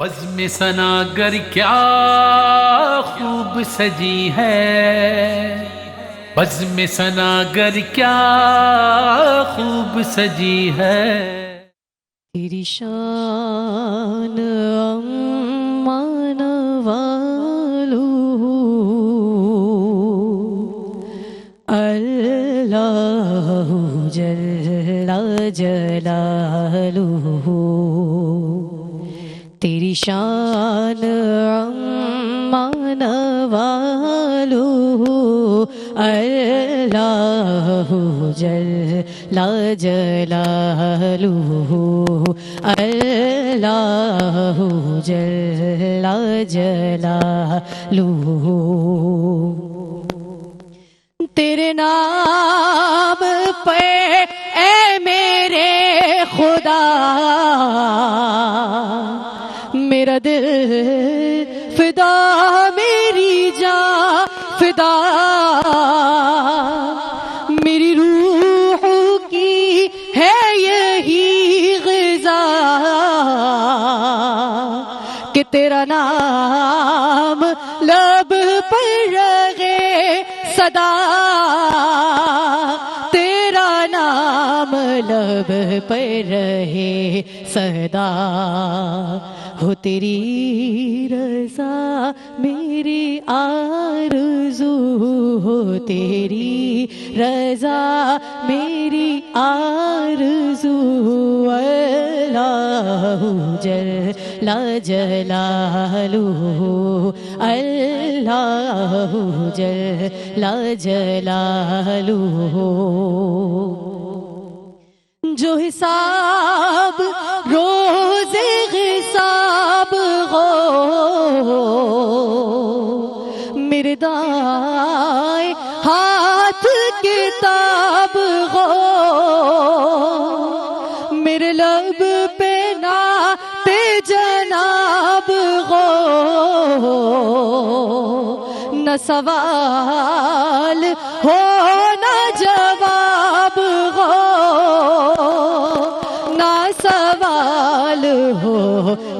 بزم ثناگر کیا خوب سجی ہے، بزم ثناگر کیا خوب سجی ہے، تیری شان امان والو اللہ جل جلالہ، تیری شان امان والو اللہ جل جلالہ، اللہ جل جلالہ، تیرے نام پہ اے میرے خدا میرا دل فدا، میری جان فدا، میری روح کی ہے یہی غذا کہ تیرا نام لب پر رہے صدا، تیرا نام لب پر رہے صدا، ہو تیری رضا میری آرزو، ہو تیری رضا میری آرزو، اللہ جل جلالہ، اللہ جل جلالہ، جو حساب روز حساب ہو میرے دائیں ہاتھ کتاب ہو، میرے لب پہ نعت جناب ہو، نہ سوال ہو نہ جواب ہو، نہ سوال ہو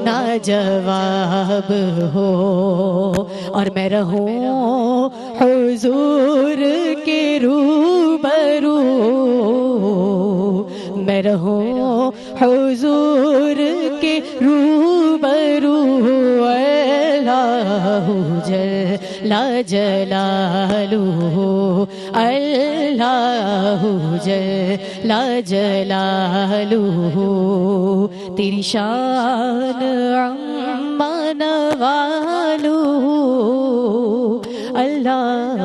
نہ جواب ہو، اور میں رہوں حضور کے روبرو، میں رہوں حضور کے روبرو، اللہ جل جلالہ، اللہ جل جلالہ، تیری شان امان والو اللہ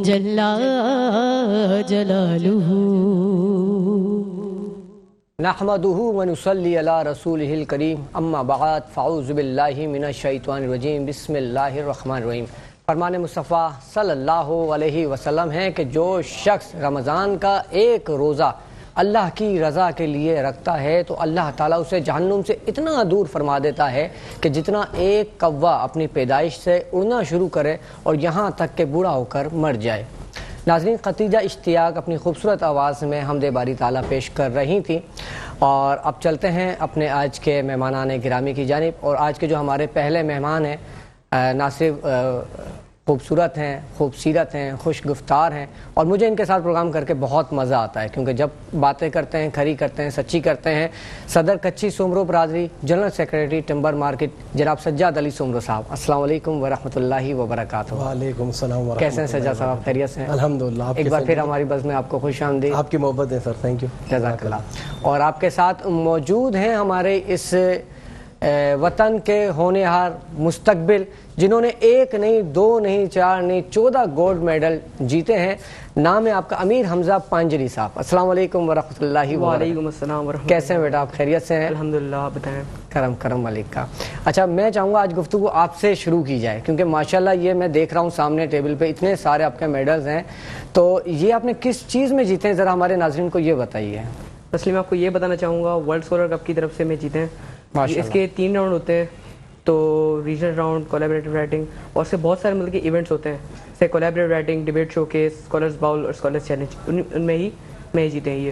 جل جلالہ۔ نحمده ونصلي على رسوله الكريم، اما بعد فاعوذ باللہ من الشیطان الرجیم، بسم اللہ الرحمن الرحیم۔ فرمان مصطفیٰ صلی اللہ علیہ وسلم ہے کہ جو شخص رمضان کا ایک روزہ اللہ کی رضا کے لیے رکھتا ہے تو اللہ تعالیٰ اسے جہنم سے اتنا دور فرما دیتا ہے کہ جتنا ایک کوا اپنی پیدائش سے اڑنا شروع کرے اور یہاں تک کہ بوڑھا ہو کر مر جائے۔ ناظرین، خدیجہ اشتیاق اپنی خوبصورت آواز میں حمد باری تعالیٰ پیش کر رہی تھیں، اور اب چلتے ہیں اپنے آج کے مہمانان گرامی کی جانب۔ اور آج کے جو ہمارے پہلے مہمان ہیں نہ صرف خوبصورت ہیں، خوبصیرت ہیں، خوش گفتار ہیں، اور مجھے ان کے ساتھ پروگرام کر کے بہت مزہ آتا ہے، کیونکہ جب باتیں کرتے ہیں، کھری کرتے ہیں، سچی کرتے ہیں۔ صدر کچی سومرو برادری، جنرل سیکریٹری ٹمبر مارکیٹ، جناب سجاد علی سومرو صاحب، السلام علیکم ورحمۃ اللہ وبرکاتہ۔ وعلیکم السلام ورحمۃ اللہ۔ کیسے ہیں سجاد صاحب؟ خیریت سے ہیں؟ الحمدللہ۔ ایک بار پھر ہماری بز میں آپ کو خوش آمدید۔ آپ کی محبت ہے سر، تھینک یو، جزاک اللہ۔ اور آپ کے ساتھ موجود ہیں ہمارے اس وطن کے ہونہار مستقبل، جنہوں نے ایک نہیں، دو نہیں، چار نہیں، 14 گولڈ میڈل جیتے ہیں۔ نام ہے آپ کا امیر حمزہ پانجری صاحب۔ السلام علیکم ورحمۃ اللہ وبرکاتہ۔ وعلیکم السلام ورحمۃ اللہ۔ کیسے ہیں بیٹا آپ؟ خیریت سے ہیں؟ الحمدللہ، آپ بتائیں۔ کرم ملک کا۔ اچھا، میں چاہوں گا آج گفتگو آپ سے شروع کی جائے، کیونکہ ماشاءاللہ یہ میں دیکھ رہا ہوں سامنے ٹیبل پہ اتنے سارے آپ کے میڈلز ہیں، تو یہ آپ نے کس چیز میں جیتے ہیں، ذرا ہمارے ناظرین کو یہ بتائیے۔ اصلی میں آپ کو یہ بتانا چاہوں گا، ورلڈ اسکالر کپ کی طرف سے میں جیتے ہیں۔ اس کے 3 راؤنڈ ہوتے ہیں، تو ریجنل راؤنڈ، کولیبریٹو رائٹنگ، اور اس سے بہت سارے مطلب کہ ایونٹس ہوتے ہیں، جیسے کولیبریٹو رائٹنگ، ڈیبیٹ شو کیس، اسکالرز باؤل اور اسکالرز چیلنج، ان میں ہی جیتے ہیں یہ۔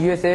USA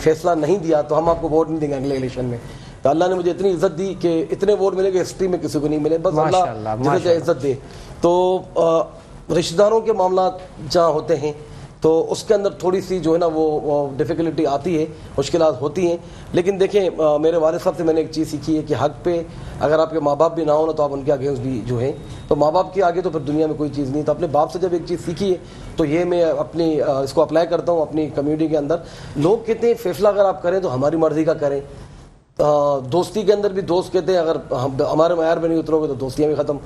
فیصلہ نہیں دیا تو ہم آپ کو ووٹ نہیں دیں گے اگلے الیکشن میں. تو اللہ نے مجھے اتنی عزت دی کہ اتنے ووٹ ملے کہ ہسٹری میں کسی کو نہیں ملے, بس اللہ جسے چاہے عزت دے. تو رشتہ داروں کے معاملات جہاں ہوتے ہیں تو اس کے اندر تھوڑی سی جو ہے نا وہ ڈیفیکلٹی آتی ہے, مشکلات ہوتی ہیں. لیکن دیکھیں میرے والد صاحب سے میں نے ایک چیز سیکھی ہے کہ حق پہ اگر آپ کے ماں باپ بھی نہ ہو نا تو آپ ان کے اگینسٹ بھی جو ہیں, تو ماں باپ کے آگے تو پھر دنیا میں کوئی چیز نہیں. تو اپنے باپ سے جب ایک چیز سیکھی ہے تو یہ میں اپنی اس کو اپلائی کرتا ہوں اپنی کمیونٹی کے اندر. لوگ کہتے ہیں فیصلہ اگر آپ کریں تو ہماری مرضی کا کریں. دوستی کے اندر بھی دوست کہتے ہیں اگر ہمارے معیار پہ نہیں اترو گے تو دوستیاں بھی ختم.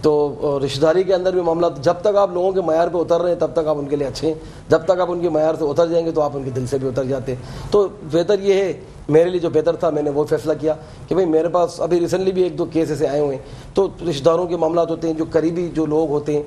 تو رشتہ داری کے اندر بھی معاملات جب تک آپ لوگوں کے معیار پہ اتر رہے ہیں تب تک آپ ان کے لیے اچھے ہیں, جب تک آپ ان کے معیار سے اتر جائیں گے تو آپ ان کے دل سے بھی اتر جاتے ہیں. تو بہتر یہ ہے, میرے لیے جو بہتر تھا میں نے وہ فیصلہ کیا کہ بھئی میرے پاس ابھی ریسنٹلی بھی 1-2 کیس ایسے آئے ہوئے ہیں. تو رشتہ داروں کے معاملات ہوتے ہیں, جو قریبی جو لوگ ہوتے ہیں,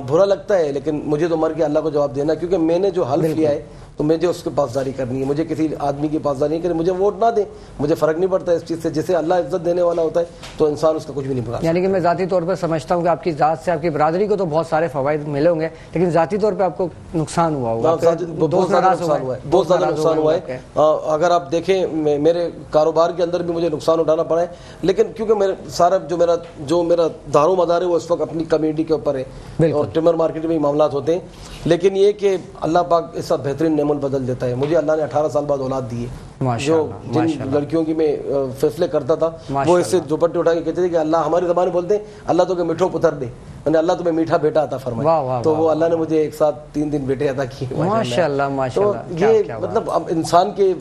برا لگتا ہے لیکن مجھے تو مر کے اللہ کو جواب دینا, کیونکہ میں نے جو حلف کیا ہے تو مجھے اس کی پاسداری کرنی ہے. مجھے کسی آدمی کی پاسداری نہیں کرنی, مجھے ووٹ نہ دیں, مجھے فرق نہیں پڑتا اس چیز سے. جسے اللہ عزت دینے والا ہوتا ہے تو انسان اس کا کچھ بھی نہیں بگاڑ. یعنی کہ میں ذاتی طور پر سمجھتا ہوں کہ آپ کی ذات سے آپ کی برادری کو تو بہت سارے فوائد ملے ہوں گے, لیکن ذاتی طور پہ آپ کو نقصان ہوا ہوگا. بہت زیادہ نقصان ہوا ہے. اگر آپ دیکھیں میرے کاروبار کے اندر بھی مجھے نقصان اٹھانا پڑا ہے, لیکن کیونکہ میرے سارا جو میرا دار و مدار ہے وہ اس وقت اپنی کمیونٹی کے اوپر ہے اور ٹمر مارکیٹ میں معاملات ہوتے ہیں. لیکن یہ کہ اللہ پاک اس کا بہترین نعمت بدل دیتا ہے. مجھے اللہ نے 18 سال بعد اولاد دی ہے. جو جن لڑکیوں کی میں فیصلے کرتا تھا وہ اس سے دوپٹے اٹھا کے کہتے تھے کہ اللہ, ہماری زبان میں بولتے ہیں اللہ تو کہ میٹھو پتر دے, یعنی اللہ تمہیں میٹھا بیٹا عطا فرمائے. تو وہ اللہ نے مجھے ایک ساتھ 3 دن بیٹے عطا کیے. ماشاءاللہ. تو یہ مطلب اب انسان کے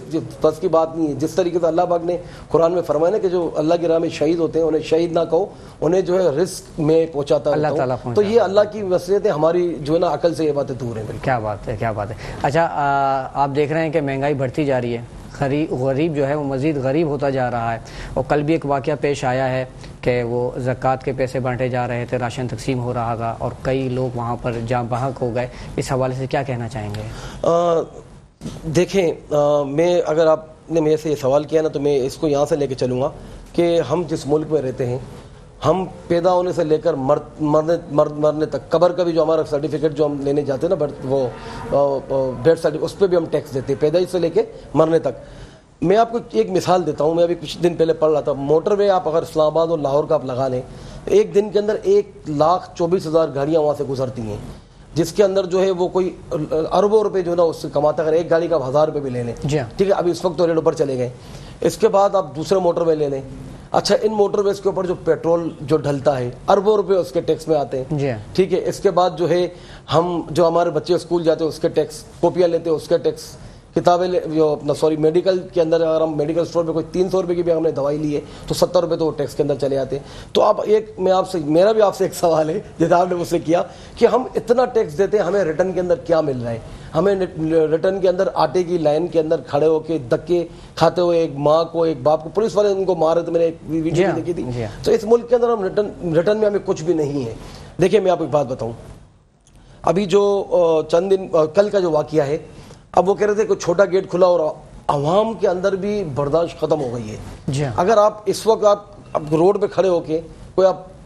بس کی بات نہیں ہے. جس طریقے سے اللہ پاک نے قرآن میں فرمایا نا کہ جو اللہ کی راہ میں شہید ہوتے ہیں انہیں شہید نہ کہو, انہیں جو ہے رزق میں پہنچاتا اللہ تعالیٰ. تو یہ اللہ کی وصیت ہے, ہماری جو ہے نا عقل سے یہ باتیں دور ہیں. کیا بات ہے, کیا بات ہے. اچھا آپ دیکھ رہے ہیں کہ مہنگائی بڑھتی جا رہی ہے, غریب جو ہے وہ مزید غریب ہوتا جا رہا ہے. اور کل بھی ایک واقعہ پیش آیا ہے کہ وہ زکوٰۃ کے پیسے بانٹے جا رہے تھے, راشن تقسیم ہو رہا تھا اور کئی لوگ وہاں پر جاں بحق ہو گئے. اس حوالے سے کیا کہنا چاہیں گے؟ دیکھیں میں اگر آپ نے میرے سے یہ سوال کیا نا تو میں اس کو یہاں سے لے کے چلوں گا کہ ہم جس ملک میں رہتے ہیں, ہم پیدا ہونے سے لے کر مرنے تک, قبر کا بھی جو ہمارا سرٹیفکیٹ جو ہم لینے جاتے ہیں نا وہ ڈیتھ سرٹیفکیٹ, اس پہ بھی ہم ٹیکس دیتے ہیں پیدائش سے لے کے مرنے تک. میں آپ کو ایک مثال دیتا ہوں. میں ابھی کچھ دن پہلے پڑھ رہا تھا, موٹر وے آپ اگر اسلام آباد اور لاہور کا آپ لگا لیں, ایک دن کے اندر 1,24,000 گاڑیاں وہاں سے گزرتی ہیں, جس کے اندر جو ہے وہ کوئی اربوں روپے جو ہے نا اس سے کماتا. اگر ایک گاڑی کا 1,000 روپے بھی لے لیں, ٹھیک ہے, ابھی اس وقت تو ریٹ اوپر چلے گئے. اس کے بعد آپ دوسرے موٹر وے لے لیں. اچھا, ان موٹر ویز کے اوپر جو پیٹرول جو ڈھلتا ہے اربوں روپے اس کے ٹیکس میں آتے ہیں, ٹھیک ہے. اس کے بعد جو ہے ہم جو ہمارے بچے اسکول جاتے ہیں اس کے ٹیکس, کاپیاں لیتے ہیں اس کے ٹیکس, کتابیں جو اپنا میڈیکل کے اندر اگر ہم میڈیکل اسٹور پہ کوئی 300 روپے کی بھی ہم نے دوائی لی ہے تو 70 روپے تو وہ ٹیکس کے اندر چلے آتے ہیں. تو اب میرا بھی آپ سے ایک سوال ہے جیسے آپ نے مجھ سے کیا کہ ہم اتنا ٹیکس دیتے ہیں, ہمیں ریٹرن کے اندر کیا مل رہا ہے؟ ہمیں ریٹرن کے اندر آٹے کی لائن کے اندر کھڑے ہو کے دھکے کھاتے ہوئے ایک ماں کو, ایک باپ کو, پولیس والے ان کو مارے تو میں نے ایک ویڈیو دیکھی تھی. تو اس ملک کے اندر ہم ریٹرن میں ہمیں کچھ بھی نہیں ہے. دیکھیں میں آپ کو ایک بات بتاؤں, ابھی جو چند دن کل کا جو واقعہ ہے, اب وہ کہہ رہے تھے کہ چھوٹا گیٹ کھلا اور عوام کے اندر بھی برداشت ختم ہو گئی ہے. اگر آپ اس وقت آپ روڈ پہ کھڑے ہو کے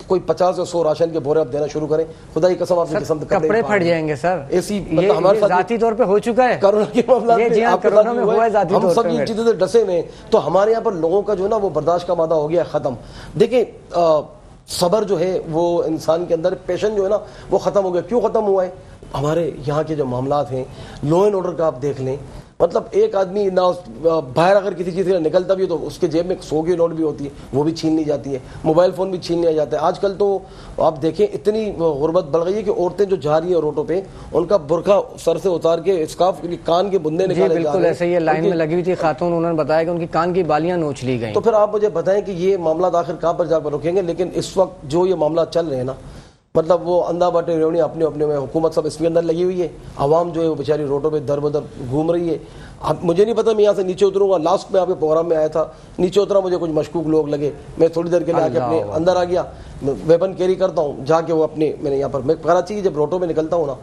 کوئی 50 یا 100 راشن کے بورے آپ دینا شروع کریں, خدا کی قسم آپ کی قسم کپڑے پھٹ جائیں گے سر. ایسی ہمارے ساتھ ذاتی طور پہ ہو چکا ہے کرونا کے معاملات میں, ہم سب ان چیزوں سے ڈسے ہوئے. تو ہمارے یہاں پر لوگوں کا جو ہے نا وہ برداشت کا مادہ ہو گیا ختم. دیکھیں صبر جو ہے وہ انسان کے اندر, پیشن جو ہے نا وہ ختم ہو گیا. کیوں ختم ہوا ہے؟ ہمارے یہاں کے جو معاملات ہیں لا اینڈ آرڈر کا آپ دیکھ لیں, مطلب ایک آدمی نہ باہر اگر کسی چیز سے نکلتا بھی ہے تو اس کے جیب میں 100 کی نوٹ بھی ہوتی ہے, وہ بھی چھین لی جاتی ہے, موبائل فون بھی چھین لیا جاتا ہے. آج کل تو آپ دیکھیں اتنی غربت بڑھ گئی ہے کہ عورتیں جو جا رہی ہیں روڈوں پہ ان کا برقع سر سے اتار کے اسکارف کان کے بندے نکالے جا رہے ہیں. بالکل ایسے ہی لائن میں لگی ہوئی تھی خاتون, انہوں نے بتایا کہ ان کی کان کی بالیاں نوچ لی گئیں. تو پھر آپ مجھے بتائیں کہ یہ معاملات آخر کہاں پر جا کر رکیں گے؟ لیکن اس وقت جو یہ معاملات چل رہے ہیں نا, مطلب وہ اندھا باٹے ریونی اپنے اپنے میں, حکومت سب اس کے اندر لگی ہوئی ہے, عوام جو ہے وہ بیچاری روڈوں پہ در بدر گھوم رہی ہے. اب مجھے نہیں پتا, میں یہاں سے نیچے اتروں گا. لاسٹ میں آپ کے پروگرام میں آیا تھا, نیچے اترا, مجھے کچھ مشکوک لوگ لگے, میں تھوڑی دیر کے لیے آ کے اپنے اندر آ گیا, ویپن کیری کرتا ہوں جا کے وہ اپنے, میں نے یہاں پر, میں کراچی کی جب روڈوں میں نکلتا ہوں نا,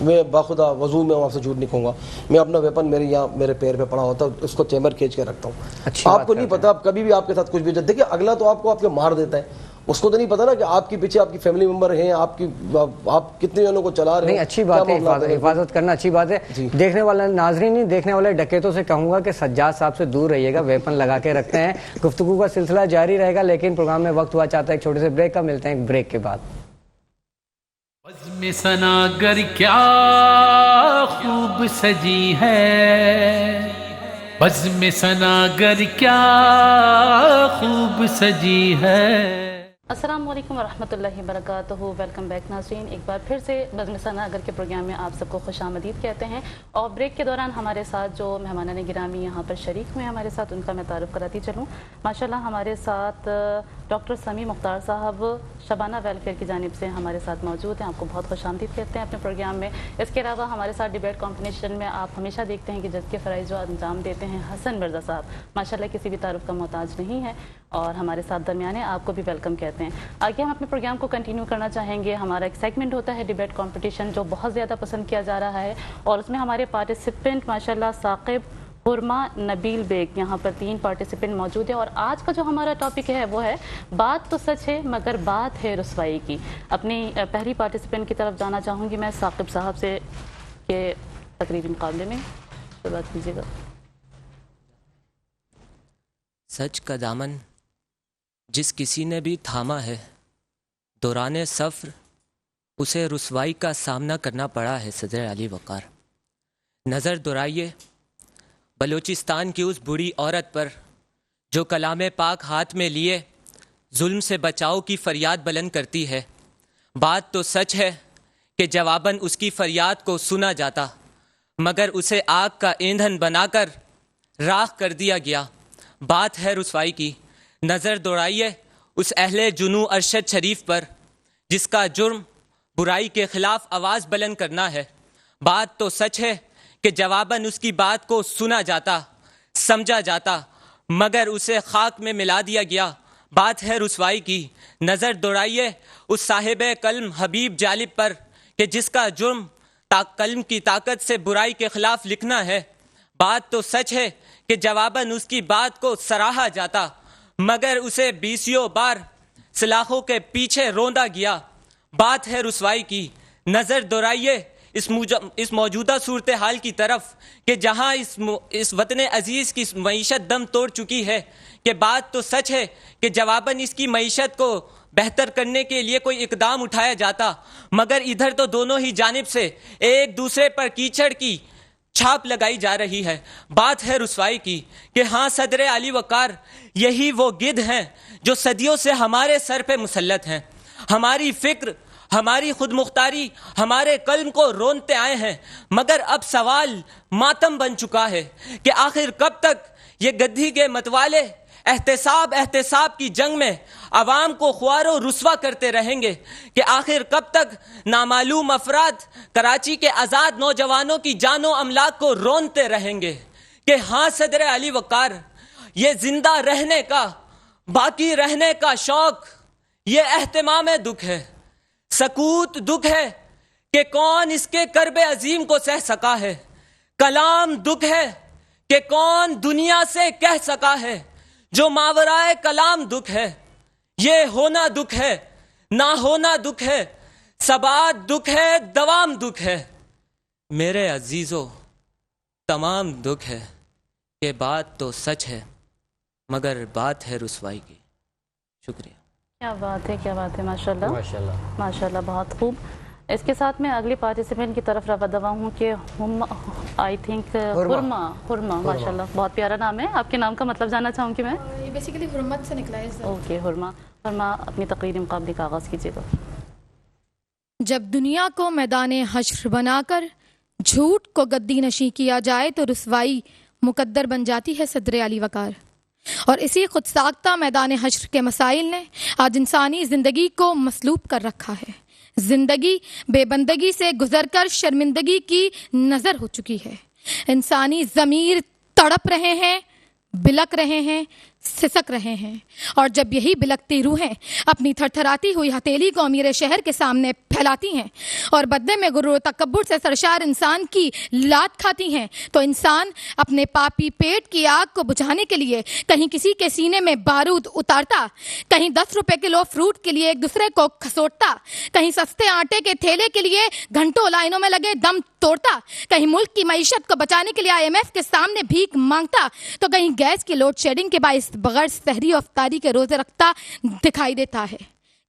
میں باخدا وضو میں وہاں سے جھوٹ نہیں کہوں گا, میں اپنا ویپن میرے یہاں میرے پیر پہ پڑا ہوتا ہے, اس کو چیمبر کھینچ کے رکھتا ہوں. آپ کو نہیں پتا کبھی بھی آپ کے ساتھ کچھ بھی, دیکھیے اگلا تو آپ کو آپ کے مار دیتا ہے, اس کو تو نہیں پتا نا کہ آپ کے پیچھے آپ کی فیملی ممبر ہیں, آپ کتنے جنوں کو چلا رہے ہیں. نہیں اچھی بات ہے, حفاظت کرنا اچھی بات ہے. دیکھنے والے ناظرین نہیں, دیکھنے والے ڈکیتوں سے کہوں گا کہ سجاد صاحب سے دور رہیے گا, ویپن لگا کے رکھتے ہیں. گفتگو کا سلسلہ جاری رہے گا, لیکن پروگرام میں وقت ہوا چاہتا ہے ایک چھوٹے سے بریک کا. ملتے ہیں ایک بریک کے بعد. بزم ثناگر کیا خوب سجی ہے, بزم ثناگر کیا خوب سجی ہے. السلام علیکم ورحمۃ اللہ وبرکاتہ. ویلکم بیک ناظرین, ایک بار پھر سے بزم ثناگر کے پروگرام میں آپ سب کو خوش آمدید کہتے ہیں. اور بریک کے دوران ہمارے ساتھ جو مہمانان گرامی یہاں پر شریک ہوئے ہیں ہمارے ساتھ, ان کا میں تعارف کراتی چلوں. ماشاءاللہ ہمارے ساتھ ڈاکٹر سمیع مختار صاحب شبانہ ویلفیئر کی جانب سے ہمارے ساتھ موجود ہیں. آپ کو بہت خوش آمدید کہتے ہیں اپنے پروگرام میں. اس کے علاوہ ہمارے ساتھ ڈیبیٹ کمپٹیشن میں آپ ہمیشہ دیکھتے ہیں کہ جج کے فرائض جو انجام دیتے ہیں حسن مرزا صاحب, ماشاءاللہ کسی بھی تعارف کا محتاج نہیں ہے اور ہمارے ساتھ درمیان ہے. آپ کو بھی ویلکم کہتے ہیں. آگے ہم اپنے پروگرام کو کنٹینیو کرنا چاہیں گے. ہمارا ایک سیگمنٹ ہوتا ہے ڈیبیٹ کمپٹیشن, جو بہت زیادہ پسند کیا جا رہا ہے, اور اس میں ہمارے پارٹیسپینٹ ماشاءاللہ ثاقب, حرمہ, نبیل بیگ, یہاں پر 3 پارٹیسپینٹ موجود ہیں. اور آج کا جو ہمارا ٹاپک ہے وہ ہے بات تو سچ ہے مگر بات ہے رسوائی کی. اپنی پہلی پارٹیسپینٹ کی طرف جانا چاہوں گی میں ثاقب صاحب سے کہ تقریبی مقابلے میں بات کیجیے گا. سچ کا دامن جس کسی نے بھی تھاما ہے, دوران سفر اسے رسوائی کا سامنا کرنا پڑا ہے. صدر علی وقار, نظر دورائیے بلوچستان کی اس بوڑھی عورت پر جو کلام پاک ہاتھ میں لیے ظلم سے بچاؤ کی فریاد بلند کرتی ہے. بات تو سچ ہے کہ جواباً اس کی فریاد کو سنا جاتا, مگر اسے آگ کا ایندھن بنا کر راکھ کر دیا گیا. بات ہے رسوائی کی. نظر دوڑائیے اس اہل جنو ارشد شریف پر جس کا جرم برائی کے خلاف آواز بلند کرنا ہے. بات تو سچ ہے کہ جواباً اس کی بات کو سنا جاتا, سمجھا جاتا, مگر اسے خاک میں ملا دیا گیا. بات ہے رسوائی کی. نظر دوڑائیے اس صاحب قلم حبیب جالب پر کہ جس کا جرم قلم کی طاقت سے برائی کے خلاف لکھنا ہے. بات تو سچ ہے کہ جواباً اس کی بات کو سراہا جاتا, مگر اسے 20 بار سلاخوں کے پیچھے روندا گیا. بات ہے رسوائی کی. نظر دورائیے اس موجودہ صورتحال کی طرف کہ جہاں اس وطن عزیز کی معیشت دم توڑ چکی ہے, کہ بات تو سچ ہے کہ جواباً اس کی معیشت کو بہتر کرنے کے لیے کوئی اقدام اٹھایا جاتا, مگر ادھر تو دونوں ہی جانب سے ایک دوسرے پر کیچڑ کی چھاپ لگائی جا رہی ہے. بات ہے رسوائی کی کہ ہاں صدر علی وقار یہی وہ گدھ ہیں جو صدیوں سے ہمارے سر پہ مسلط ہیں. ہماری فکر, ہماری خود مختاری ہمارے قلم کو رونتے آئے ہیں, مگر اب سوال ماتم بن چکا ہے کہ آخر کب تک یہ گدھی کے متوالے احتساب کی جنگ میں عوام کو خوار و رسوا کرتے رہیں گے, کہ آخر کب تک نامعلوم افراد کراچی کے آزاد نوجوانوں کی جان و املاک کو رونتے رہیں گے. کہ ہاں صدر علی وقار, یہ زندہ رہنے کا, باقی رہنے کا شوق, یہ اہتمام دکھ ہے. سکوت دکھ ہے کہ کون اس کے کرب عظیم کو سہ سکا ہے. کلام دکھ ہے کہ کون دنیا سے کہہ سکا ہے. جو ماورائے کلام دکھ ہے, یہ ہونا دکھ ہے, نہ ہونا دکھ ہے, ثبات دکھ ہے, دوام دکھ ہے. میرے عزیزو تمام دکھ ہے کہ بات تو سچ ہے مگر بات ہے رسوائی کی. شکریہ. کیا بات ہے, کیا بات ہے, ماشاءاللہ ماشاءاللہ, بہت خوب. اس کے ساتھ میں اگلی پارٹیسپینٹ کی طرف رواں ہوں کہ آئی تھنک حرمہ, ماشاءاللہ بہت پیارا نام ہے. آپ کے نام کا مطلب جاننا چاہوں گی میں. یہ بیسیکلی حرمت سے نکلا ہے. اوکے, حرمہ اپنی تقریر مقابلے کا آغاز کیجیے گا. جب دنیا کو میدان حشر بنا کر جھوٹ کو گدی نشیں کیا جائے تو رسوائی مقدر بن جاتی ہے صدر علی وقار. اور اسی خود ساختہ میدان حشر کے مسائل نے آج انسانی زندگی کو مسلوب کر رکھا ہے. زندگی بے بندگی سے گزر کر شرمندگی کی نظر ہو چکی ہے. انسانی ضمیر تڑپ رہے ہیں, بلک رہے ہیں, سسک رہے ہیں. اور جب یہی بلکتی روحیں اپنی تھر تھراتی ہوئی ہتھیلی کو امیر شہر کے سامنے پھیلاتی ہیں اور بدلے میں غرور و تکبر سے سرشار انسان کی لات کھاتی ہیں، تو انسان اپنے پاپی پیٹ کی آگ کو بجھانے کے لیے کہیں کسی کے سینے میں بارود اتارتا، کہیں 10 روپے کلو فروٹ کے لیے ایک دوسرے کو کھسوٹتا، کہیں سستے آٹے کے تھیلے کے لیے گھنٹوں لائنوں میں لگے دم توڑتا، کہیں ملک کی معیشت کو بچانے کے لیے IMF کے سامنے بھیک مانگتا، تو کہیں گیس کی لوڈ شیڈنگ کے باعث بغیر سحری و افطاری کے روزے رکھتا دکھائی دیتا ہے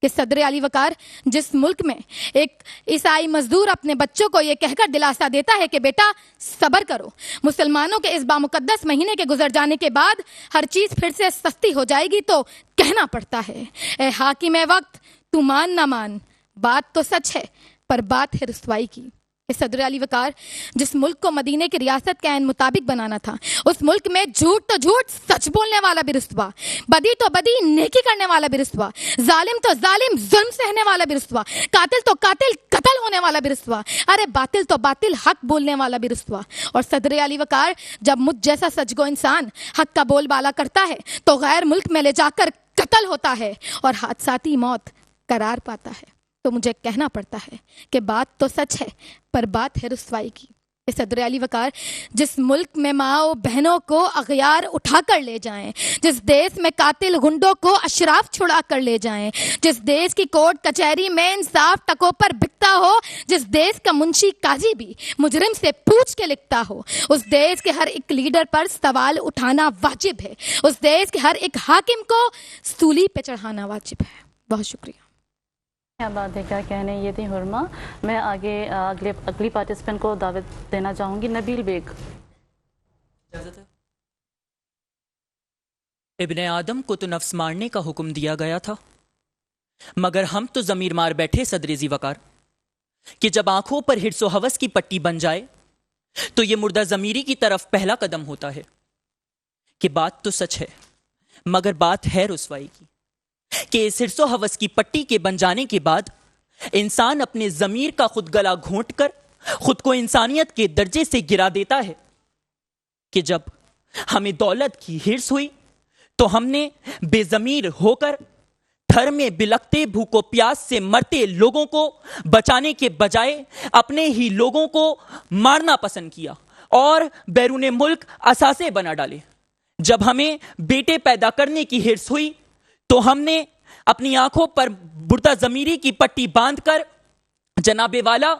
کہ صدر علی وقار جس ملک میں ایک عیسائی مزدور اپنے بچوں کو یہ کہہ کر دلاسا دیتا ہے کہ بیٹا صبر کرو، مسلمانوں کے اس بامقدس مہینے کے گزر جانے کے بعد ہر چیز پھر سے سستی ہو جائے گی، تو کہنا پڑتا ہے اے حاکم وقت تو مان نہ مان، بات تو سچ ہے پر بات ہے رسوائی کی۔ صدر علی وقار جس ملک کو مدینے کی ریاست کے عین مطابق بنانا تھا، اس ملک میں جھوٹ تو جھوٹ، سچ بولنے والا بھی رسوا، بدی تو بدی، نیکی کرنے والا بھی رسوا، ظالم تو ظالم، ظلم سہنے والا بھی رسوا، قاتل تو قاتل، قتل ہونے والا بھی رسوا، ارے باطل تو باطل، حق بولنے والا بھی رسوا۔ اور صدر علی وقار جب مجھ جیسا سچگو انسان حق کا بول بالا کرتا ہے تو غیر ملک میں لے جا کر قتل ہوتا ہے اور حادثاتی موت قرار پاتا ہے، تو مجھے کہنا پڑتا ہے کہ بات تو سچ ہے پر بات ہے رسوائی کی۔ صدر علی وقار جس ملک میں ماں و بہنوں کو اغیار اٹھا کر لے جائیں، جس دیش میں قاتل گنڈوں کو اشراف چھڑا کر لے جائیں، جس دیش کی کورٹ کچہری میں انصاف ٹکوں پر بکتا ہو، جس دیش کا منشی قاضی بھی مجرم سے پوچھ کے لکھتا ہو، اس دیش کے ہر ایک لیڈر پر سوال اٹھانا واجب ہے، اس دیش کے ہر ایک حاکم کو سولی پہ چڑھانا واجب ہے۔ بہت شکریہ۔ کیا بات ہے، کیا کہنے، یہ تھی حرما۔ میں آگے اگلی پارٹیسپینٹ کو دعوت دینا چاہوں گی، نبیل بیگ۔ ابن آدم کو تو نفس مارنے کا حکم دیا گیا تھا، مگر ہم تو ضمیر مار بیٹھے صدر ذی وقار کہ جب آنکھوں پر حرص و ہوس کی پٹی بن جائے تو یہ مردہ ضمیری کی طرف پہلا قدم ہوتا ہے کہ بات تو سچ ہے مگر بات ہے رسوائی کی، کہ اس حرص و ہوس کی پٹی کے بن جانے کے بعد انسان اپنے ضمیر کا خود گلا گھونٹ کر خود کو انسانیت کے درجے سے گرا دیتا ہے کہ جب ہمیں دولت کی حرص ہوئی تو ہم نے بے ضمیر ہو کر تھر میں بلکتے بھوک و پیاس سے مرتے لوگوں کو بچانے کے بجائے اپنے ہی لوگوں کو مارنا پسند کیا اور بیرون ملک اثاثے بنا ڈالے۔ جب ہمیں بیٹے پیدا کرنے کی حرص ہوئی تو ہم نے اپنی آنکھوں پر مردہ ضمیری کی پٹی باندھ کر جناب والا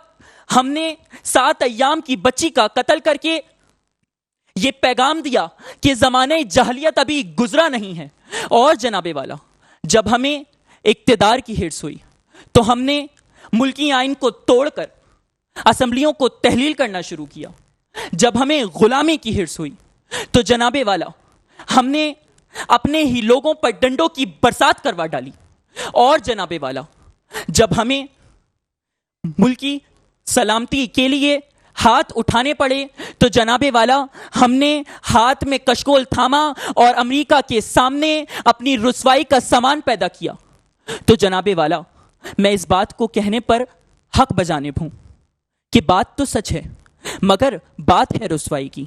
ہم نے 7 ایام کی بچی کا قتل کر کے یہ پیغام دیا کہ زمانہ جاہلیت ابھی گزرا نہیں ہے۔ اور جناب والا جب ہمیں اقتدار کی حرص ہوئی تو ہم نے ملکی آئین کو توڑ کر اسمبلیوں کو تحلیل کرنا شروع کیا۔ جب ہمیں غلامی کی حرص ہوئی تو جناب والا ہم نے اپنے ہی لوگوں پر ڈنڈوں کی برسات کروا ڈالی۔ اور جناب والا جب ہمیں ملکی سلامتی کے لیے ہاتھ اٹھانے پڑے تو جناب والا ہم نے ہاتھ میں کشکول تھاما اور امریکہ کے سامنے اپنی رسوائی کا سامان پیدا کیا۔ تو جناب والا میں اس بات کو کہنے پر حق بجانب ہوں کہ بات تو سچ ہے مگر بات ہے رسوائی کی،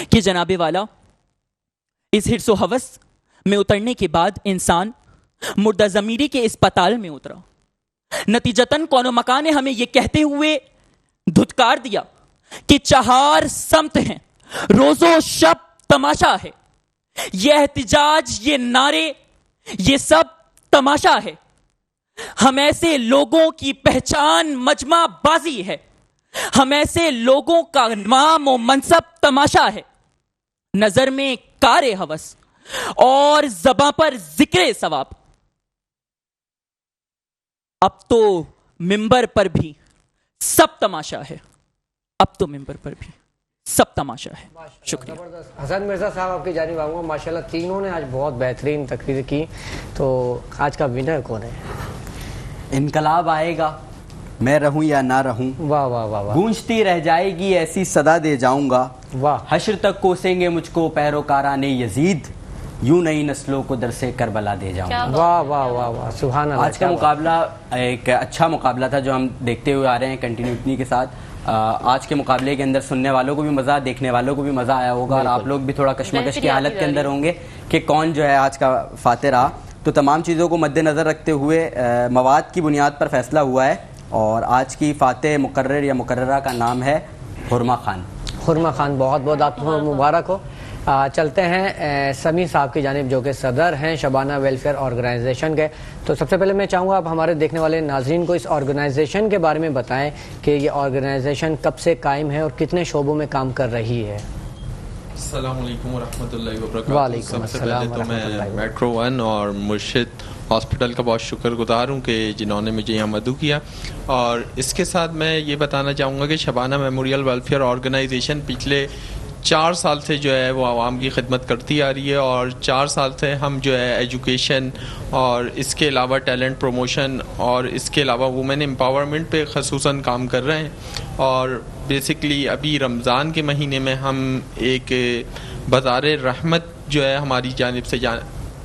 کہ جناب والا اس حرص و ہوس میں اترنے کے بعد انسان مردہ ضمیری کے اس پتال میں اترا۔ نتیجتاً کون و مکان نے ہمیں یہ کہتے ہوئے دھتکار دیا کہ 4 سمت ہیں، روز و شب تماشا ہے، یہ احتجاج، یہ نعرے، یہ سب تماشا ہے۔ ہم ایسے لوگوں کی پہچان مجمع بازی ہے، ہم ایسے لوگوں کا نام و منصب تماشا ہے، نظر میں کار ہوس اور زباں پر ذکر ثواب۔ اب تو ممبر پر بھی سب تماشا ہے، اب تو ممبر پر بھی سب تماشا ہے۔ شکریہ۔ حسن مرزا صاحب آپ کی جانب آؤں گا۔ ماشاءاللہ تینوں نے آج بہت بہترین تقریر کی، تو آج کا ونر کون ہے؟ انقلاب آئے گا، میں رہوں یا نہ رہوں، واہ واہ واہ واہ، گونجتی رہ جائے گی ایسی صدا دے جاؤں گا، واہ، حشر تک کوسیں گے مجھ کو پیروکاران یزید، یوں نئی نسلوں کو درس کربلا دے جاؤں گا۔ واہ واہ واہ واہ، سبحان اللہ۔ آج کا مقابلہ ایک اچھا مقابلہ تھا جو ہم دیکھتے ہوئے آ رہے ہیں کنٹینیوٹی کے ساتھ۔ آج کے مقابلے کے اندر سننے والوں کو بھی مزہ، دیکھنے والوں کو بھی مزہ آیا ہوگا، اور آپ لوگ بھی تھوڑا کشمکش کی حالت کے اندر ہوں گے کہ کون جو ہے آج کا فاتح رہا۔ تو تمام چیزوں کو مد نظر رکھتے ہوئے مواد کی بنیاد پر فیصلہ ہوا ہے اور آج کی فاتح مقرر یا مقررہ کا نام ہے حرمہ خان. حرمہ خان، بہت بہت آپ کو مبارک ہو. چلتے ہیں سمیع صاحب کی جانب جو کہ صدر ہیں شبانہ ویلفیئر آرگنائزیشن کے. تو سب سے پہلے میں چاہوں گا آپ ہمارے دیکھنے والے ناظرین کو اس آرگنائزیشن کے بارے میں بتائیں کہ یہ آرگنائزیشن کب سے قائم ہے اور کتنے شعبوں میں کام کر رہی ہے. السلام علیکم ورحمۃ اللہ وبرکاتہ. وعلیکم سب سے السلام پہلے تو ورحمۃ اللہ میں میٹرو ون اور مرشد ہاسپٹل کا بہت شکر گزار ہوں کہ جنہوں نے مجھے یہاں مدعو کیا. اور اس کے ساتھ میں یہ بتانا چاہوں گا کہ شبانہ میموریل ویلفیئر آرگنائزیشن پچھلے 4 سال سے جو ہے وہ عوام کی خدمت کرتی آ رہی ہے. اور 4 سال سے ہم جو ہے ایجوکیشن اور اس کے علاوہ ٹیلنٹ پروموشن اور اس کے علاوہ وومن امپاورمنٹ پہ خصوصاً کام کر رہے ہیں. اور بیسکلی ابھی رمضان کے مہینے میں ہم ایک بازار رحمت جو ہے ہماری جانب سے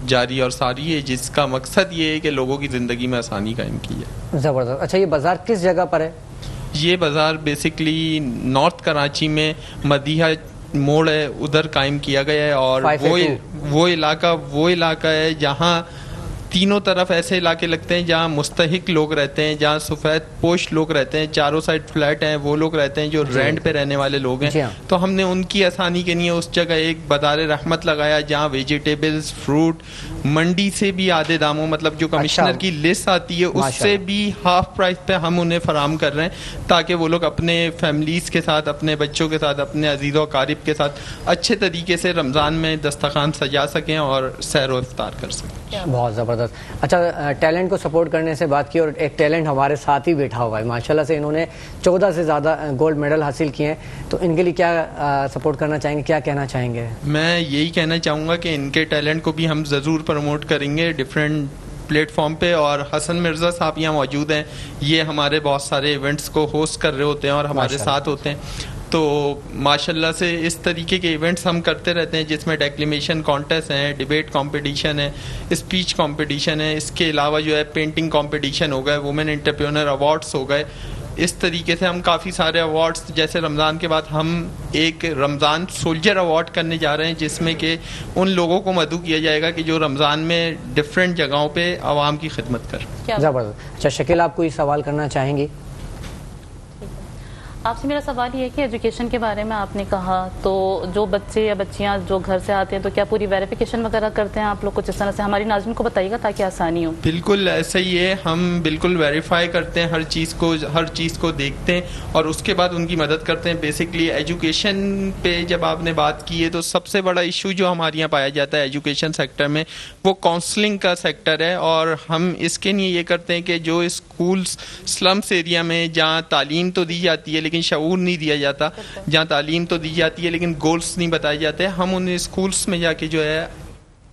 جاری اور ساری ہے، جس کا مقصد یہ ہے کہ لوگوں کی زندگی میں آسانی قائم کی ہے. زبردست. اچھا، یہ بازار کس جگہ پر ہے؟ یہ بازار بیسکلی نارتھ کراچی میں مدیحہ موڑ ہے، ادھر قائم کیا گیا ہے. اور وہ علاقہ ہے جہاں تینوں طرف ایسے علاقے لگتے ہیں جہاں مستحق لوگ رہتے ہیں، جہاں سفید پوش لوگ رہتے ہیں، چاروں سائڈ فلیٹ ہیں، وہ لوگ رہتے ہیں جو رینٹ پہ رہنے والے لوگ ہیں. تو ہم نے ان کی آسانی کے لیے اس جگہ ایک بازار رحمت لگایا جہاں ویجیٹیبلز، فروٹ منڈی سے بھی آدھے داموں، مطلب جو کمشنر کی لسٹ آتی ہے اس سے بھی ہاف پرائز پہ ہم انہیں فراہم کر رہے ہیں تاکہ وہ لوگ اپنے فیملیز کے ساتھ، اپنے بچوں کے ساتھ، اپنے عزیز و اقارب کے ساتھ اچھے طریقے سے رمضان میں دسترخوان سجا سکیں اور سحر و افطار کر سکیں. بہت زبردست. اچھا، ٹیلنٹ کو سپورٹ کرنے سے بات کی اور ایک ٹیلنٹ ہمارے ساتھ ہی بیٹھا ہوا ہے ماشاءاللہ سے. انہوں نے 14 سے زیادہ گولڈ میڈل حاصل کیے ہیں. تو ان کے لیے کیا سپورٹ کرنا چاہیں گے، کیا کہنا چاہیں گے؟ میں یہی کہنا چاہوں گا کہ ان کے ٹیلنٹ کو بھی ہم ضرور پروموٹ کریں گے ڈفرینٹ پلیٹ فارم پہ. اور حسن مرزا صاحب یہاں موجود ہیں، یہ ہمارے بہت سارے ایونٹس کو ہوسٹ کر رہے ہوتے ہیں اور ہمارے ساتھ ہوتے ہیں. تو ماشاءاللہ سے اس طریقے کے ایونٹس ہم کرتے رہتے ہیں جس میں ڈیکلیمیشن کانٹیسٹ ہیں، ڈیبیٹ کمپٹیشن ہے، اسپیچ کمپٹیشن ہے. اس کے علاوہ جو ہے پینٹنگ کمپٹیشن ہو گئے، وومن انٹرپرینور ایوارڈس ہو گئے. اس طریقے سے ہم کافی سارے ایوارڈس، جیسے رمضان کے بعد ہم ایک رمضان سولجر ایوارڈ کرنے جا رہے ہیں جس میں کہ ان لوگوں کو مدعو کیا جائے گا کہ جو رمضان میں ڈفرینٹ جگہوں پہ عوام کی خدمت کریں. زبردست. اچھا شکیل، آپ کوئی سوال کرنا چاہیں گی؟ آپ سے میرا سوال یہ ہے کہ ایجوکیشن کے بارے میں آپ نے کہا، تو جو بچے یا بچیاں جو گھر سے آتے ہیں تو کیا پوری ویریفیکیشن وغیرہ کرتے ہیں آپ لوگ؟ کچھ اس طرح سے ہماری ناظرین کو بتائیے گا تاکہ آسانی ہو. بالکل ایسا ہی ہے، ہم بالکل ویریفائی کرتے ہیں ہر چیز کو دیکھتے ہیں اور اس کے بعد ان کی مدد کرتے ہیں. بیسکلی ایجوکیشن پہ جب آپ نے بات کی ہے تو سب سے بڑا ایشو جو ہمارے یہاں پایا جاتا ہے ایجوکیشن سیکٹر میں وہ کاؤنسلنگ کا سیکٹر ہے. اور ہم اس کے لیے یہ کرتے ہیں کہ جو اسکولس سلمس ایریا میں جہاں تعلیم تو دی جاتی ہے لیکن شعور نہیں دیا جاتا، جہاں تعلیم تو دی جاتی ہے لیکن گولز نہیں بتائے جاتے، ہم ان اسکولس میں جا کے جو ہے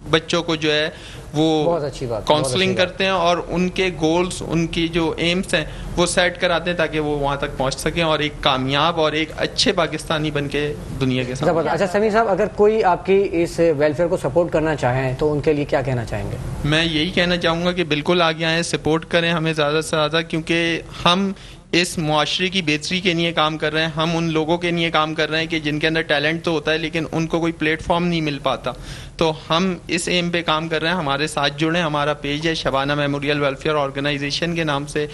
بچوں کو جو ہے وہ کاؤنسلنگ کرتے ہیں اور ان کے گولز، ان کی جو ایمز ہیں وہ سیٹ کراتے ہیں تاکہ وہ وہاں تک پہنچ سکیں اور ایک کامیاب اور ایک اچھے پاکستانی بن کے دنیا کے سامنے. اچھا سمیع صاحب، اگر کوئی آپ کی اس ویلفیئر کو سپورٹ کرنا چاہیں تو ان کے لیے کیا کہنا چاہیں گے؟ میں یہی کہنا چاہوں گا کہ بالکل آگے آئیں، سپورٹ کریں ہمیں زیادہ سے زیادہ، کیونکہ ہم اس معاشرے کی بہتری کے لیے کام کر رہے ہیں. ہم ان لوگوں کے لیے کام کر رہے ہیں کہ جن کے اندر ٹیلنٹ تو ہوتا ہے لیکن ان کو کوئی پلیٹ فارم نہیں مل پاتا. تو ہم اس ایم پہ کام کر رہے ہیں. ہمارے ساتھ جڑیں. ہمارا پیج ہے شبانہ میموریل ویلفیئر آرگنائزیشن کے نام سے،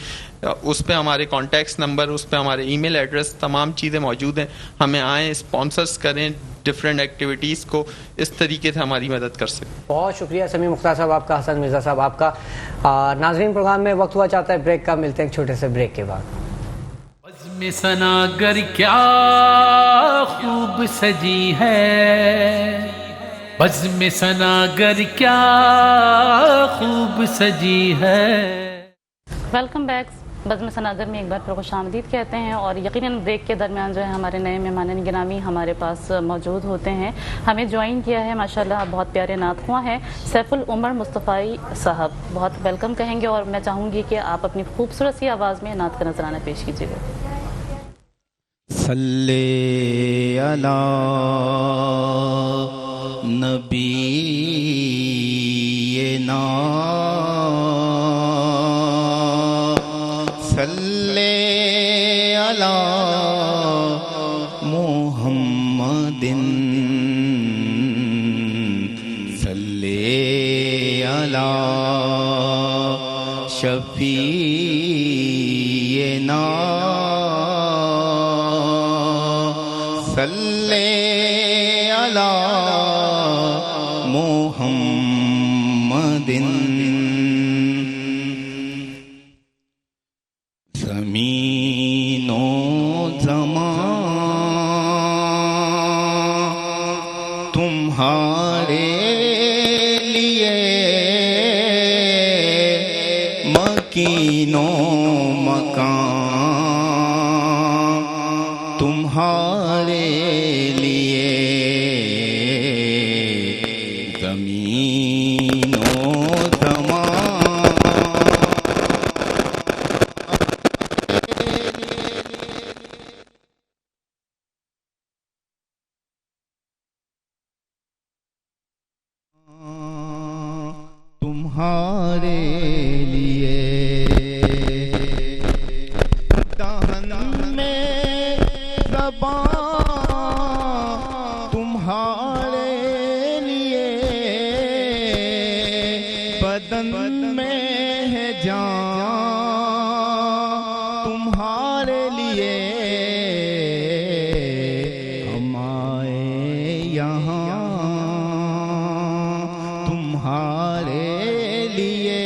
اس پہ ہمارے کانٹیکٹس نمبر، اس پہ ہمارے ای میل ایڈریس، تمام چیزیں موجود ہیں. ہمیں آئیں، اسپانسرس کریں ڈفرینٹ ایکٹیویٹیز کو، اس طریقے سے ہماری مدد کر سکیں. بہت شکریہ سمیع مختار صاحب آپ کا، حسن مرزا صاحب آپ کا. ناظرین، پروگرام میں وقت ہوا چاہتا ہے بریک کا، ملتے ہیں ایک چھوٹے سے بریک کے بعد. بزم ثناگر کیا خوب سجی ہے، بزم ثناگر کیا خوب سجی ہے. Welcome back. بزم ثناگر میں ایک بار پھر خوش آمدید کہتے ہیں اور یقیناً بریک کے درمیان جو ہے ہمارے نئے مہمان گرامی ہمارے پاس موجود ہوتے ہیں. ہمیں جوائن کیا ہے ماشاءاللہ بہت پیارے نعت خواں ہیں سیف العمر مصطفی صاحب. بہت ویلکم کہیں گے اور میں چاہوں گی کہ آپ اپنی خوبصورت سی آواز میں نعت کا نذرانہ پیش کیجیے گا. صلی علی نبینا صلی علی محمد صلی علی شفیعنا نبینا صلی علی محمد زمین و زمان تمہارے لیے مکین و مکان تمہارے لیے زمین و زمان تمہارے لیے دہن میں زبان تمہارے لیے بدن میں ہے جان تمہارے لیے ہم آئے یہاں تمہارے لیے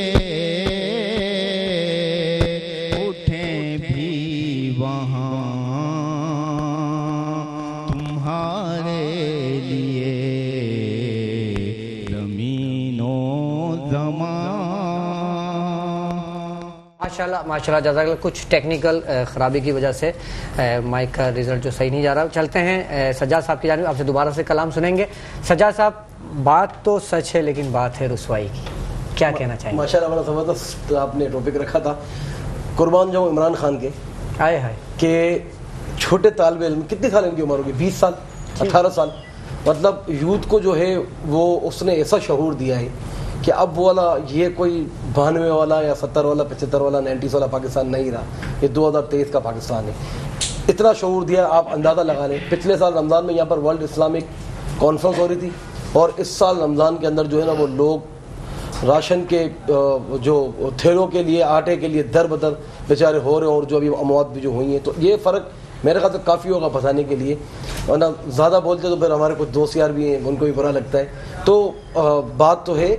اٹھیں بھی وہاں تمہارے لیے زمین و زمان. ماشاءاللہ ماشاءاللہ جزاک اللہ. کچھ ٹیکنیکل خرابی کی وجہ سے مائک کا رزلٹ جو صحیح نہیں جا رہا. چلتے ہیں سجاد صاحب کی جانب, آپ سے دوبارہ سے کلام سنیں گے. سجاد صاحب, بات تو سچ ہے لیکن بات ہے رسوائی کی, کیا کہنا چاہیں گے؟ ماشاءاللہ بڑا زبردست آپ نے ٹاپک رکھا تھا. قربان جاؤں عمران خان کے آئے ہائے کہ چھوٹے طالب علم, کتنے سال ان کی عمر ہوگی, 20 سال 18 سال, مطلب یوتھ کو جو ہے وہ اس نے ایسا شعور دیا ہے کہ اب وہ والا یہ کوئی 92 والا یا 70 والا 75 والا 90 والا پاکستان نہیں رہا, یہ 2023 کا پاکستان ہے. اتنا شعور دیا, آپ اندازہ لگا لیں. پچھلے سال رمضان میں یہاں پر ورلڈ اسلامک کانفرنس ہو رہی تھی, اور اس سال رمضان کے اندر جو ہے نا وہ لوگ راشن کے جو تھیلوں کے لیے, آٹے کے لیے در بدر بیچارے ہو رہے ہیں, اور جو ابھی اموات بھی جو ہوئی ہیں, تو یہ فرق میرے خیال سے کافی ہوگا بتانے کے لیے, ورنہ زیادہ بولتے تو پھر ہمارے کچھ دوست یار بھی ہیں, ان کو بھی برا لگتا ہے. تو بات تو ہے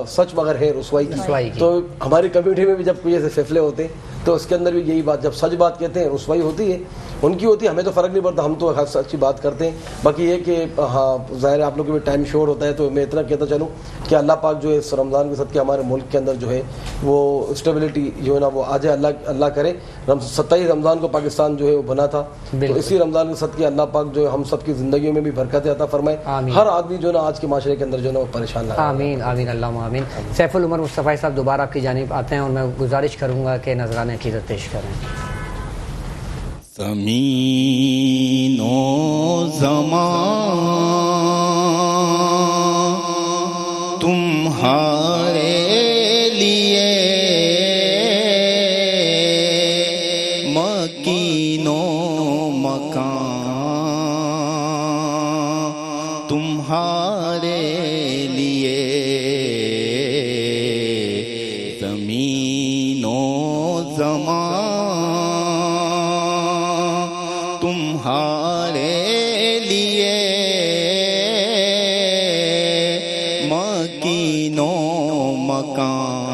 سچ مگر ہے رسوائی کی. تو ہماری کمیونٹی میں بھی جب کوئی ایسے فیصلے ہوتے ہیں تو اس کے اندر بھی یہی بات, جب سچ بات کہتے ہیں رسوائی ہوتی ہے, ان کی ہوتی ہے, ہمیں تو فرق نہیں پڑتا, ہم تو ہر سچی بات کرتے ہیں. باقی یہ کہ ہاں ظاہر ہے آپ لوگوں کے بھی ٹائم شورٹ ہوتا ہے, تو میں اتنا کہتا چلوں کہ اللہ پاک جو ہے اس رمضان کے صدقے ہمارے ملک کے اندر جو ہے وہ اسٹیبلٹی جو ہے نا وہ آ جائے, اللہ کرے. 27 رمضان کو پاکستان جو ہے وہ بنا تھا, تو اسی رمضان کے صدقے اللہ پاک جو ہے ہم سب کی زندگیوں میں بھی برکت عطا فرمائے. ہر آدمی جو ہے نا آج کے معاشرے کے اندر جو ہے نا وہ پریشان نہ. آمین آمین اللہم آمین. سیف العمر مصطفی صاحب دوبارہ آپ کی جانب آتے ہیں, اور میں گزارش کروں گا کہ نذرانہ عقیدت پیش کریں. زمین و زمان تمہارے لیے مکین و مکان تمہارے لیے زمین و زمان تمہارے لیے مکین و مکان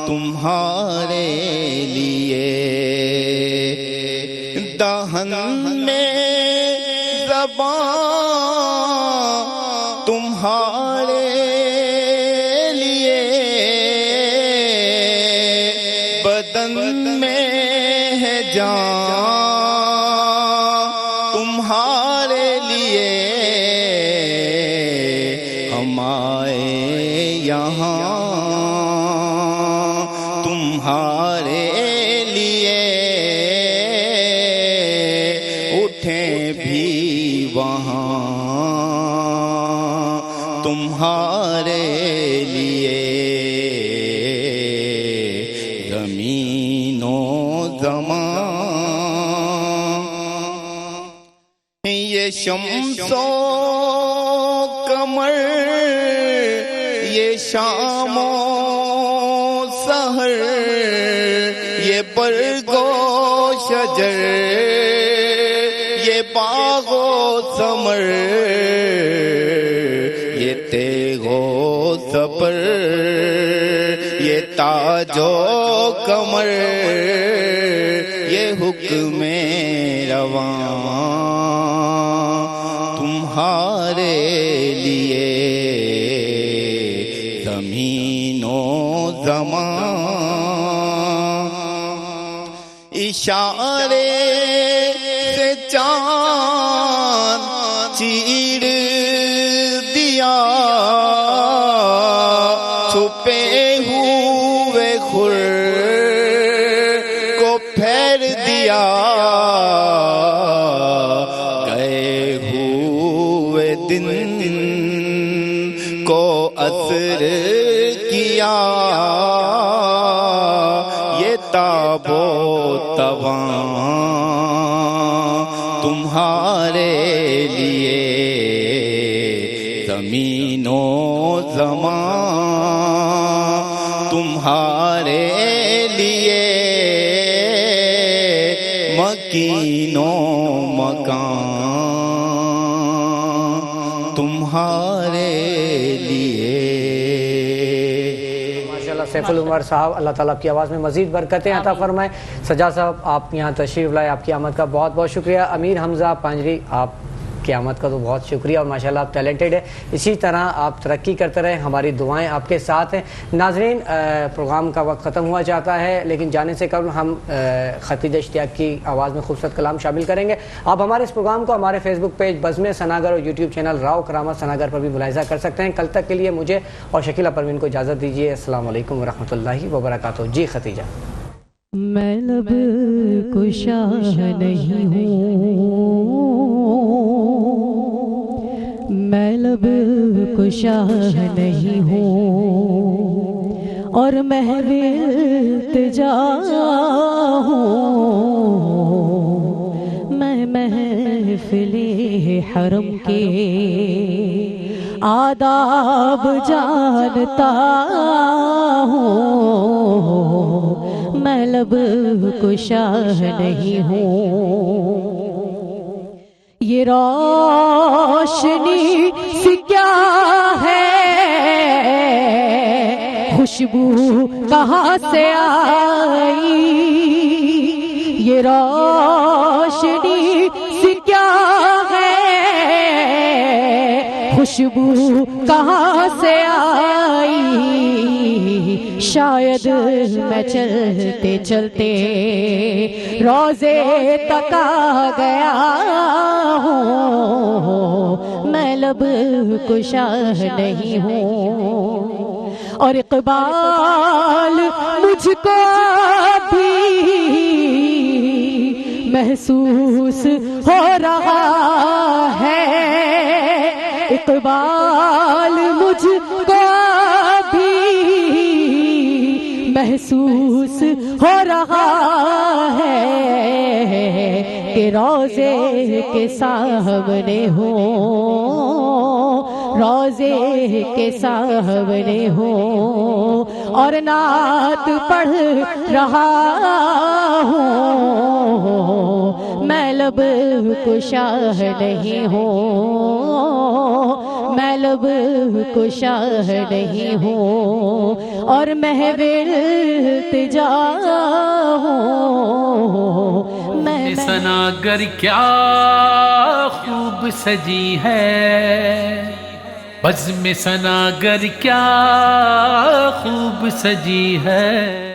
تمہارے لیے دہن میں زبان تمہارے لیے بدن میں ہے جان تمہارے لیے ہم آئے یہاں تمہارے لیے اٹھیں بھی وہاں تمہارے لیے زمین و زمان یہ شمس و قمر یہ شام و سحر یہ برگو شجر یہ باغ و ثمر یہ تیغ و زبر یہ تاج و کمر یہ حکم رواں تمہارے لیے زمین و زمان اشارے سے چاند چیر دیا چھپے ہوئے خور کو پھیر دیا گئے ہوئے دن کو اثر کیا یہ تاب و تواں تمہارے لیے زمین و زمان تمہارے لیے مکین و مکان تمہارے لیے. سیف العمر صاحب، اللہ تعالیٰ آپ کی آواز میں مزید برکتیں عطا فرمائے. سجاد صاحب آپ یہاں تشریف لائے، آپ کی آمد کا بہت بہت شکریہ. امیر حمزہ پانجری آپ کی آمد کا تو بہت شکریہ، اور ماشاءاللہ آپ ٹیلنٹڈ ہیں، اسی طرح آپ ترقی کرتے رہیں، ہماری دعائیں آپ کے ساتھ ہیں. ناظرین پروگرام کا وقت ختم ہوا چاہتا ہے، لیکن جانے سے قبل ہم خدیجہ اشتیاق کی آواز میں خوبصورت کلام شامل کریں گے. آپ ہمارے اس پروگرام کو ہمارے فیس بک پیج بزم سناگر اور یوٹیوب چینل راؤ کرامت سناگر پر بھی ملاحظہ کر سکتے ہیں. کل تک کے لیے مجھے اور شکیلہ پروین کو اجازت دیجیے. السلام علیکم ورحمۃ اللہ وبرکاتہ. جی خدیجہ. میں لب کشا نہیں ہوں، میں لب کشا نہیں ہوں، اور محو التجا ہوں. میں محفل حرم کے آداب جانتا ہوں، میں لب کشا نہیں ہوں. یہ روشنی سے کیا ہے، خوشبو کہاں سے آئی، یہ روشنی سے کیا ہے، خوشبو کہاں سے آئی. شاید میں چلتے چلتے روزے تک آ گیا ہوں، میں لب کشا نہیں ہوں. اور اقبال مجھ کو بھی محسوس ہو رہا ہے، اقبال مجھ کو بھی محسوس ہو رہا ہے کہ روزے کے سامنے ہو، روزے کے سامنے ہو، اور نعت پڑھ رہا ہوں. میں لب کشا نہیں ہوں، میں لب کشا نہیں ہوں، اور محو التجا ہوں. میں سناگر کیا خوب سجی ہے، بزم سناگر کیا خوب سجی ہے.